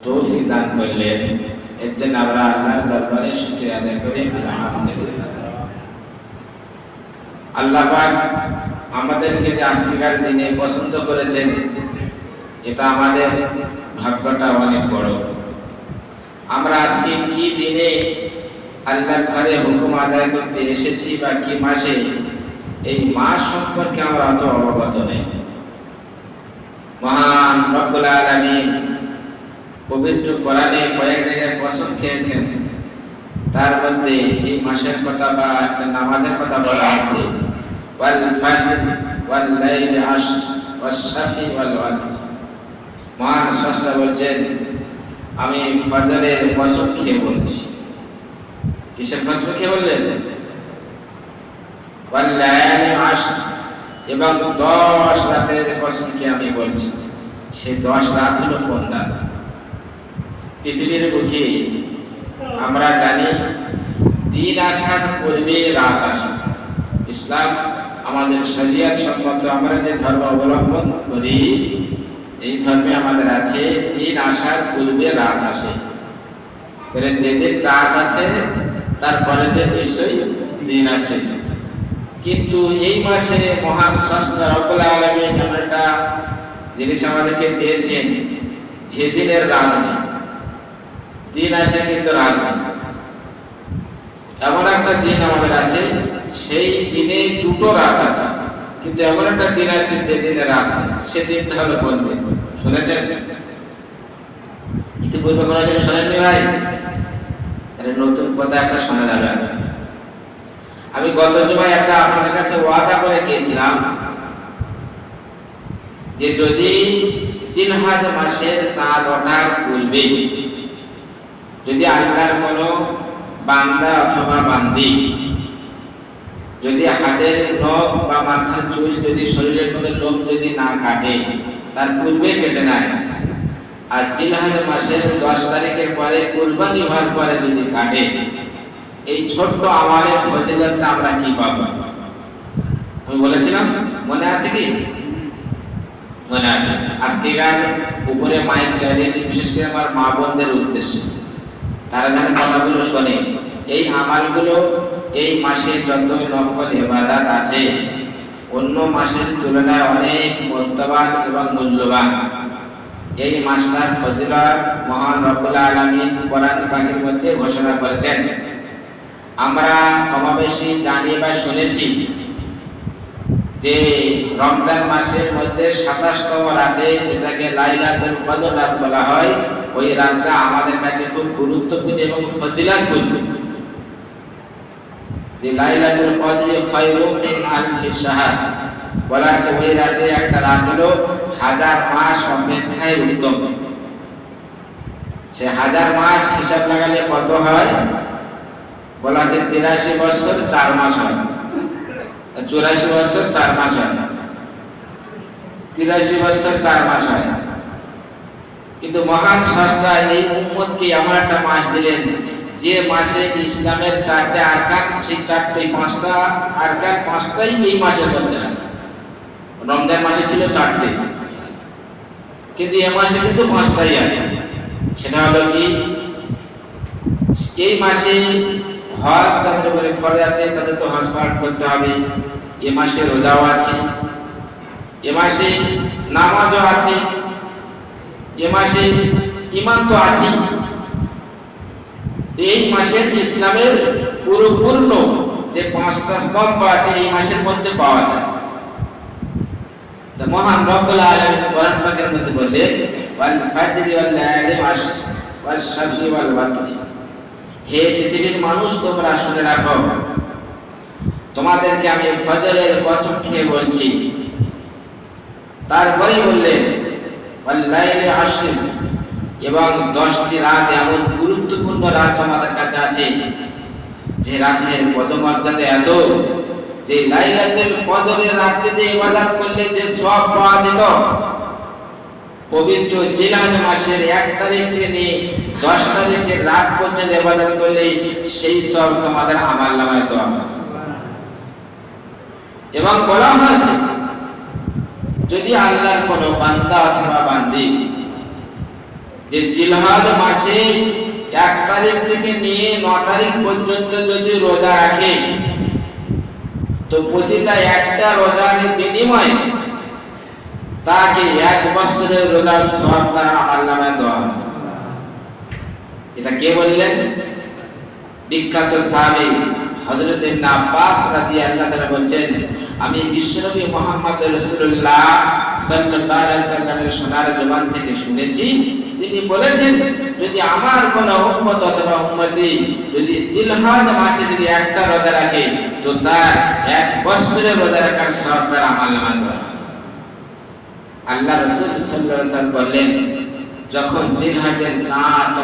তৌফিক দান করলেন। এর জন্য আমরা আল্লাহর দরবারে শুকরিয়া আদায় করি। আলহামদুলিল্লাহ। আল্লাহ পাক আমাদেরকে যে আজকের দিনে পছন্দ করেছেন, এটা আমাদের ভাগ্যটা অনেক বড়। আমরা আজকে কি দিনে আল্লাহর ঘরে হুকুম আদায় করতে এসেছি বা কি মাসে, এই মাস সম্পর্কে আমরা অত অবগত নেই। মহান রব্বুল আলামিন পবিত্র কোরআনে কয়েক জায়গায় কসম খেয়েছেন, তার মধ্যে এই মাসের কথা বা একটা নামাজের কথা বলা আছে, ওয়াল ফাজর ওয়াল লাইলি আশর ওয়াশ শাফি ওয়াল ওয়াতর। মহান স্রষ্টা বলছেন, আমি ফজরের কসম খেয়ে বলছি। কিসের কসম খেয়ে বললেন? ওয়াল লাইলি আশর, এবং 10 রাতের কসম খেয়ে আমি বলছি। সেই 10 রাত হলো কোন রাত? পৃথিবীর বুকে আমরা জানি দিন আসার পূর্বে রাত আসে। ইসলাম আমাদের শরিয়ত সম্মত আমরা যে ধর্ম অবলম্বন করি, এই ধর্মে আমাদের আছে দিন আসার পূর্বে রাত আসে। তাহলে যেদিন রাত আছে তারপরে নিশ্চয়ই দিন আছে। কিন্তু এই মাসে মহান স্রষ্টা রব্বুল আলামিন এমন একটা জিনিস আমাদেরকে দিয়েছেন, যেদিনের রাত নেই। দিন আছে কিন্তু রাত নেই। এমন একটা দিন আমাদের আছে, সেই দিনে দুটো রাত আছে, কিন্তু এমন একটা দিন আছে যে দিনে রাত নেই। সে দিনটা হলো কোন দিন? শুনেছেন? ইতিপূর্বে কোনো দিন শোনেননি ভাই? তাহলে নতুন কথা একটা শোনা যাবে আছে। আমি গত জুমায় একটা আপনাদের কাছে ওয়াদা করে গিয়েছিলাম যে যদি জিলহজ মাসের চাঁদ ওঠার পূর্বে যদি আল্লাহর কোনো বান্দা অথবা বান্দি যদি হাতের নখ বা মাথার চুল যদি শরীরের কোনো লোম যদি না কাটে, তার পূর্বে কেটে নেয়, আর জিলহজ মাসের 10 তারিখের পরে কুরবানি হওয়ার পরে যদি কাটে, এই ছোট্ট আমাদের ফজিলতটা আমরা কি পাবো? আমি বলেছিলাম, মনে আছে কি? মনে আছে। আজকে উপরে মাইক চালিয়েছি বিশেষ করে আমার মা বোনদের উদ্দেশ্যে, তারা যেন কথাগুলো শোনে। এই আমালগুলো এই মাসে যত নফল ইবাদত আছে, অন্য মাসের তুলনায় অনেক মর্যাদাবান এবং মূল্যবান। এই মাসটার ফজিলত মহান রব্বুল আলামিন কোরআন পাকের মধ্যে ঘোষণা করেছেন। আমরা কমবেশি জানি বা শুনেছি যে রমজান মাসের মধ্যে 27তম রাতে, যেটাকে লাইলাতুল কদর রাত বলা হয়, ওই রাতটা আমাদের কাছে খুব গুরুত্বপূর্ণ এবং ফজিলতপূর্ণ। যে লাইলাতুল কদর খায়রুম মিন আলফি শাহর বলা আছে, ওই রাতে একটা রাত হলো 1000 মাস অপেক্ষায় উত্তম। সে 1000 মাস হিসাব লাগালে কত হয়? বলা আছে 83 বছর 4 মাস হয়, 84 বছর 4 মাস হয়, 83 বছর 4 মাস হয়। কিন্তু মহান স্রষ্টা এই উম্মতকে এমন একটা মাস দিলেন, যে মাসে ইসলামের 4টে আরকান, সেই 5টা আরকান 5টাই এই মাসের মধ্যে আছে। রমজান মাসে ছিল 4টে, কিন্তু এই মাসে কিন্তু 5টাই আছে। সেটা হলো কি? এই মাসে হজ যাদের উপরে ফরজ আছে, তাদের তো হজ পালন করতে হবে। এই মাসে রোজাও আছে, এই মাসে নামাজও আছে, এই মাসে ঈমান তো আছে। এই মাসের ইসলামের পরিপূর্ণ যে 5টা স্তম্ভ আছে, এই মাসের মধ্যে পাওয়া যায়। তো মহান রব্বুল আলামিন কোরআন পাকের মধ্যে বললেন, ওয়াল ফাজরি ওয়াল লায়ালি আশর ওয়াশ শাফি ওয়াল ওয়াতর। হে পৃথিবীর মানুষ, তোমরা শুনে রাখো, তোমাদেরকে আমি ফজরের কসম খেয়ে বলছি। তারপরে বললেন ওয়াল লাইলি আশর, এবং 10টি রাত এমন গুরুত্বপূর্ণ রাত তোমাদের কাছে আছে, যে রাতের পদমর্যাদা এত, যে লাইলাতুল কদরের রাতে যে ইবাদত করলে যে সওয়াব পাওয়া যেত, পবিত্র জিলহজ মাসের 1 তারিখ থেকে নিয়ে 10 তারিখের রাত পর্যন্ত ইবাদত করলে সেই সওয়াব তোমাদের আমলনামায় দেওয়া হবে। এবং বলা হয়েছে, যদি আল্লাহর কোনো বান্দা অথবা বান্দি যে জিলহজ মাসে 1 তারিখ থেকে নিয়ে 9 তারিখ পর্যন্ত যদি রোজা রাখে তো প্রতিটা একটা রোজার বিনিময়ে তাকে 1 বছরের রোজার সওয়াব তার আমলনামায় দেওয়া হবে। এটা কে বললেন? বিখ্যাত সাহাবী হযরত ইবনে আব্বাস রাদিয়াল্লাহু তাআলা বলেন, আমি বিশ্বনবী মুহাম্মদ রাসূলুল্লাহ সাল্লাল্লাহু আলাইহি সাল্লামের সোনার জবান থেকে শুনেছি, তিনি বলেছেন যদি আমার কোন উম্মত অথবা উম্মতি যদি জিলহজ মাসে যদি একটা রোজা রাখে তো তার 1 বছরের রোজা রাখার সওয়াব তার আমলনামায় দেওয়া হবে। আল্লাহ রাসূল সাল্লাল্লাহু আলাইহি ওয়াসাল্লাম বললেন, যখন জিলহজের চাঁদ